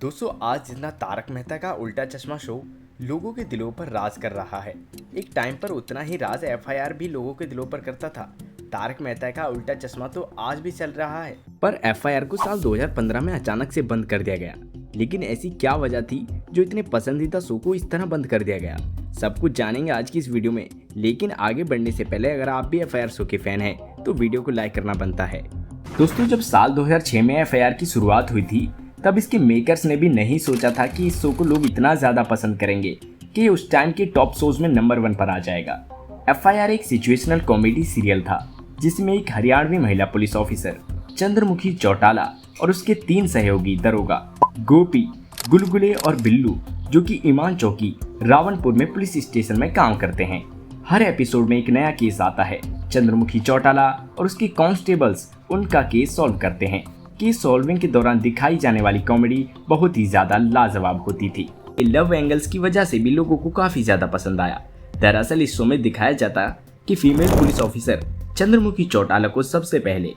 दोस्तों आज जितना तारक मेहता का उल्टा चश्मा शो लोगों के दिलों पर राज कर रहा है, एक टाइम पर उतना ही राज एफआईआर भी लोगों के दिलों पर करता था। तारक मेहता का उल्टा चश्मा तो आज भी चल रहा है, पर एफआईआर को साल 2015 में अचानक से बंद कर दिया गया। लेकिन ऐसी क्या वजह थी जो इतने पसंदीदा शो को इस तरह बंद कर दिया गया? सब कुछ जानेंगे आज की इस वीडियो में। लेकिन आगे बढ़ने से पहले अगर आप भी एफआईआर शो के फैन हैं तो वीडियो को लाइक करना बनता है। दोस्तों जब साल 2006 में एफआईआर की शुरुआत हुई थी तब इसके मेकर्स ने भी नहीं सोचा था कि इस शो को लोग इतना ज्यादा पसंद करेंगे कि उस टाइम के टॉप शोज में नंबर 1 पर आ जाएगा। एफआईआर एक सिचुएशनल कॉमेडी सीरियल था जिसमें एक हरियाणवी महिला पुलिस ऑफिसर चंद्रमुखी चौटाला और उसके 3 सहयोगी दरोगा गोपी, गुलगुले और बिल्लू जो कि ईमान चौकी रावणपुर में पुलिस स्टेशन में काम करते हैं। हर एपिसोड में एक नया केस आता है। चंद्रमुखी चौटाला और उसके कांस्टेबल्स उनका केस सॉल्व करते हैं। केस सॉल्विंग के दौरान दिखाई जाने वाली कॉमेडी बहुत ही ज्यादा लाजवाब होती थी। लव एंगल्स की वजह से भी लोगों को काफी ज्यादा पसंद आया। दरअसल इस शो में दिखाया जाता कि female police officer Chandramukhi Chautala को सबसे पहले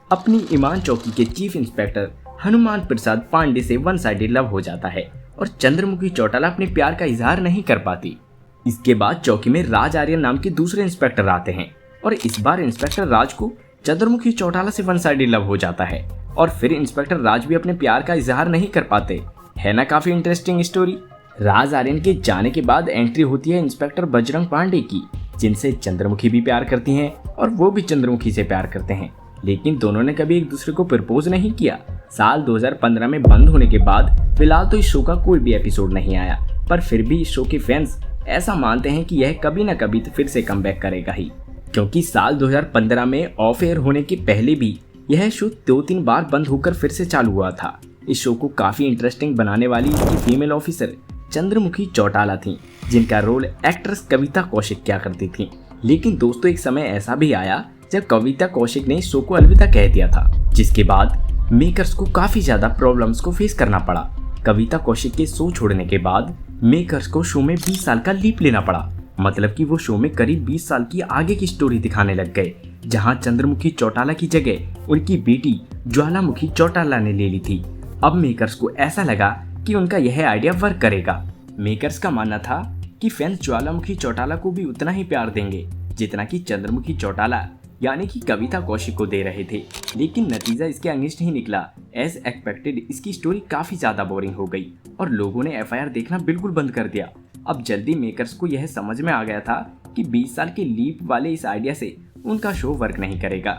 अपनी ईमान चौकी के चीफ इंस्पेक्टर हनुमान प्रसाद पांडे से वन साइडेड लव हो जाता है और चंद्रमुखी चौटाला अपने प्यार का इजहार नहीं कर पाती। इसके बाद चौकी में राज आर्यन नाम के दूसरे इंस्पेक्टर आते हैं और इस बार इंस्पेक्टर राज को चंद्रमुखी चौटाला से वन साइडेड लव हो जाता है और फिर इंस्पेक्टर राज भी अपने प्यार का इजहार नहीं कर पाते। है ना काफी इंटरेस्टिंग स्टोरी। राज आर्यन के जाने के बाद एंट्री होती है इंस्पेक्टर बजरंग पांडे की, जिनसे चंद्रमुखी भी प्यार करती हैं और वो भी चंद्रमुखी से प्यार करते हैं, लेकिन दोनों ने कभी एक दूसरे को प्रपोज नहीं किया। साल 2015 में बंद होने के बाद फिलहाल तो इस शो का कोई भी एपिसोड नहीं आया, पर फिर भी इस शो के फैंस ऐसा मानते हैं कि यह कभी न कभी तो फिर से कमबैक करेगा ही, क्योंकि साल 2015 में ऑफ एयर होने के पहले भी यह शो 2-3 बार बंद होकर फिर से चालू हुआ था। इस शो को काफी इंटरेस्टिंग बनाने वाली इसकी फीमेल ऑफिसर चंद्रमुखी चौटाला थी, जिनका रोल एक्ट्रेस कविता कौशिक किया करती थी। लेकिन दोस्तों एक समय ऐसा भी आया जब कविता कौशिक ने इस शो को अलविदा कह दिया था, जिसके बाद मेकर्स को काफी ज्यादा प्रॉब्लम्स को फेस करना पड़ा। कविता कौशिक के शो छोड़ने के बाद मेकर्स को शो में 20 साल का लीप लेना पड़ा, मतलब कि वो शो में करीब 20 साल की आगे की स्टोरी दिखाने लग गए, जहां चंद्रमुखी चौटाला की जगह उनकी बेटी ज्वालामुखी चौटाला ने ले ली थी। अब मेकर्स को ऐसा लगा कि उनका यह आइडिया वर्क करेगा। मेकर्स का मानना था कि फैंस ज्वालामुखी चौटाला को भी उतना ही प्यार देंगे जितना कि चंद्रमुखी चौटाला यानी कि कविता कौशिक को दे रहे थे, लेकिन नतीजा इसके अगेंस्ट ही निकला। एज एक्सपेक्टेड इसकी स्टोरी काफी ज्यादा बोरिंग हो गई और लोगों ने एफआईआर देखना बिल्कुल बंद कर दिया। अब जल्दी मेकर्स को यह समझ में आ गया था कि 20 साल के लीप वाले इस आइडिया से उनका शो वर्क नहीं करेगा,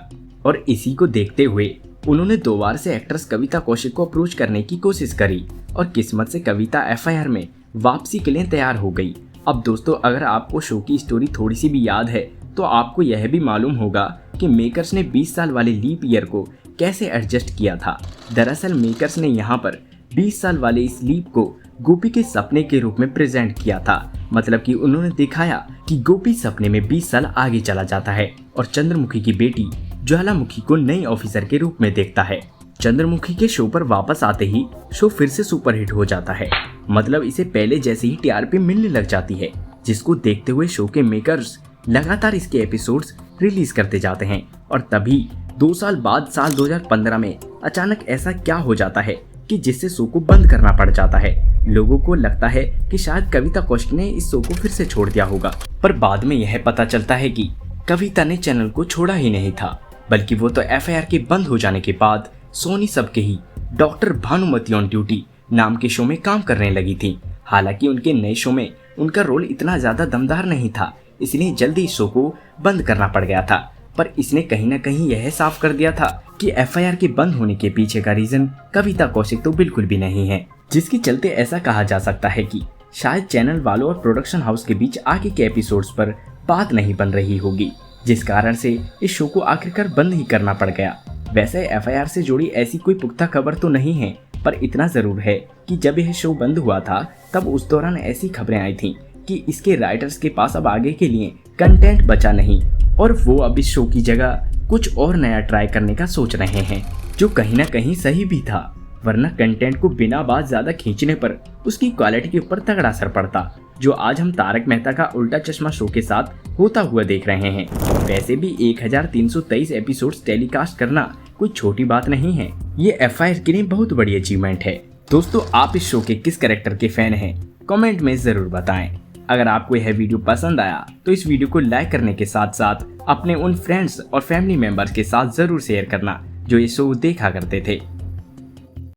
और इसी को देखते हुए उन्होंने 2 बार से एक्ट्रेस कविता कौशिक को अप्रोच करने की कोशिश करी और किस्मत से कविता एफआईआर में वापसी के लिए तैयार हो गई। अब दोस्तों अगर आपको शो की स्टोरी थोड़ी सी भी याद है तो आपको यह भी मालूम होगा कि मेकर्स ने 20 साल वाले लीप ईयर को कैसे एडजस्ट किया था। दरअसल मेकर्स ने यहाँ पर 20 साल वाले इस लीप को गोपी के सपने के रूप में प्रेजेंट किया था, मतलब कि उन्होंने दिखाया कि गोपी सपने में 20 साल आगे चला जाता है और चंद्रमुखी की बेटी ज्वालामुखी को नई ऑफिसर के रूप में देखता है। चंद्रमुखी के शो पर वापस आते ही शो फिर से सुपरहिट हो जाता है, मतलब इसे पहले जैसे ही टीआरपी मिलने लग जाती है, जिसको देखते हुए शो के मेकर्स लगातार इसके एपिसोड्स रिलीज करते जाते हैं। और तभी 2 साल बाद साल 2015 में अचानक ऐसा क्या हो जाता है कि जिससे शो को बंद करना पड़ जाता है। लोगों को लगता है कि शायद कविता कौशिक ने इस शो को फिर से छोड़ दिया होगा, पर बाद में यह पता चलता है कि कविता ने चैनल को छोड़ा ही नहीं था, बल्कि वो तो एफआईआर के बंद हो जाने के बाद सोनी सब के ही डॉक्टर भानुमति ऑन ड्यूटी नाम के शो में काम करने लगी थी। हालांकि उनके नए शो में उनका रोल इतना ज्यादा दमदार नहीं था, इसलिए जल्दी इस शो को बंद करना पड़ गया था। पर इसने कहीं ना कहीं यह साफ कर दिया था कि एफआईआर के बंद होने के पीछे का रीजन कविता कौशिक तो बिल्कुल भी नहीं है, जिसके चलते ऐसा कहा जा सकता है कि शायद चैनल वालों और प्रोडक्शन हाउस के बीच आगे के एपिसोड्स पर बात नहीं बन रही होगी, जिस कारण से इस शो को आखिरकार बंद ही करना पड़ गया। वैसे एफआईआर से जुड़ी ऐसी कोई पुख्ता खबर तो नहीं है, पर इतना जरूर है कि जब यह शो बंद हुआ था तब उस दौरान ऐसी खबरें आई थी कि इसके राइटर्स के पास अब आगे के लिए कंटेंट बचा नहीं और वो अब इस शो की जगह कुछ और नया ट्राई करने का सोच रहे हैं, जो कहीं ना कहीं सही भी था, वरना कंटेंट को बिना बात ज्यादा खींचने पर उसकी क्वालिटी के ऊपर तगड़ा असर पड़ता, जो आज हम तारक मेहता का उल्टा चश्मा शो के साथ होता हुआ देख रहे हैं। वैसे भी 1323 एपिसोड्स टेलीकास्ट करना कोई छोटी बात नहीं है, ये एफआईआर के लिए बहुत बड़ी अचीवमेंट है। दोस्तों, आप इस शो के किस कैरेक्टर के फैन हैं? कमेंट में जरूर बताएं। अगर आपको यह वीडियो पसंद आया तो इस वीडियो को लाइक करने के साथ साथ अपने उन फ्रेंड्स और फैमिली मेंबर्स के साथ जरूर शेयर करना जो ये शो देखा करते थे।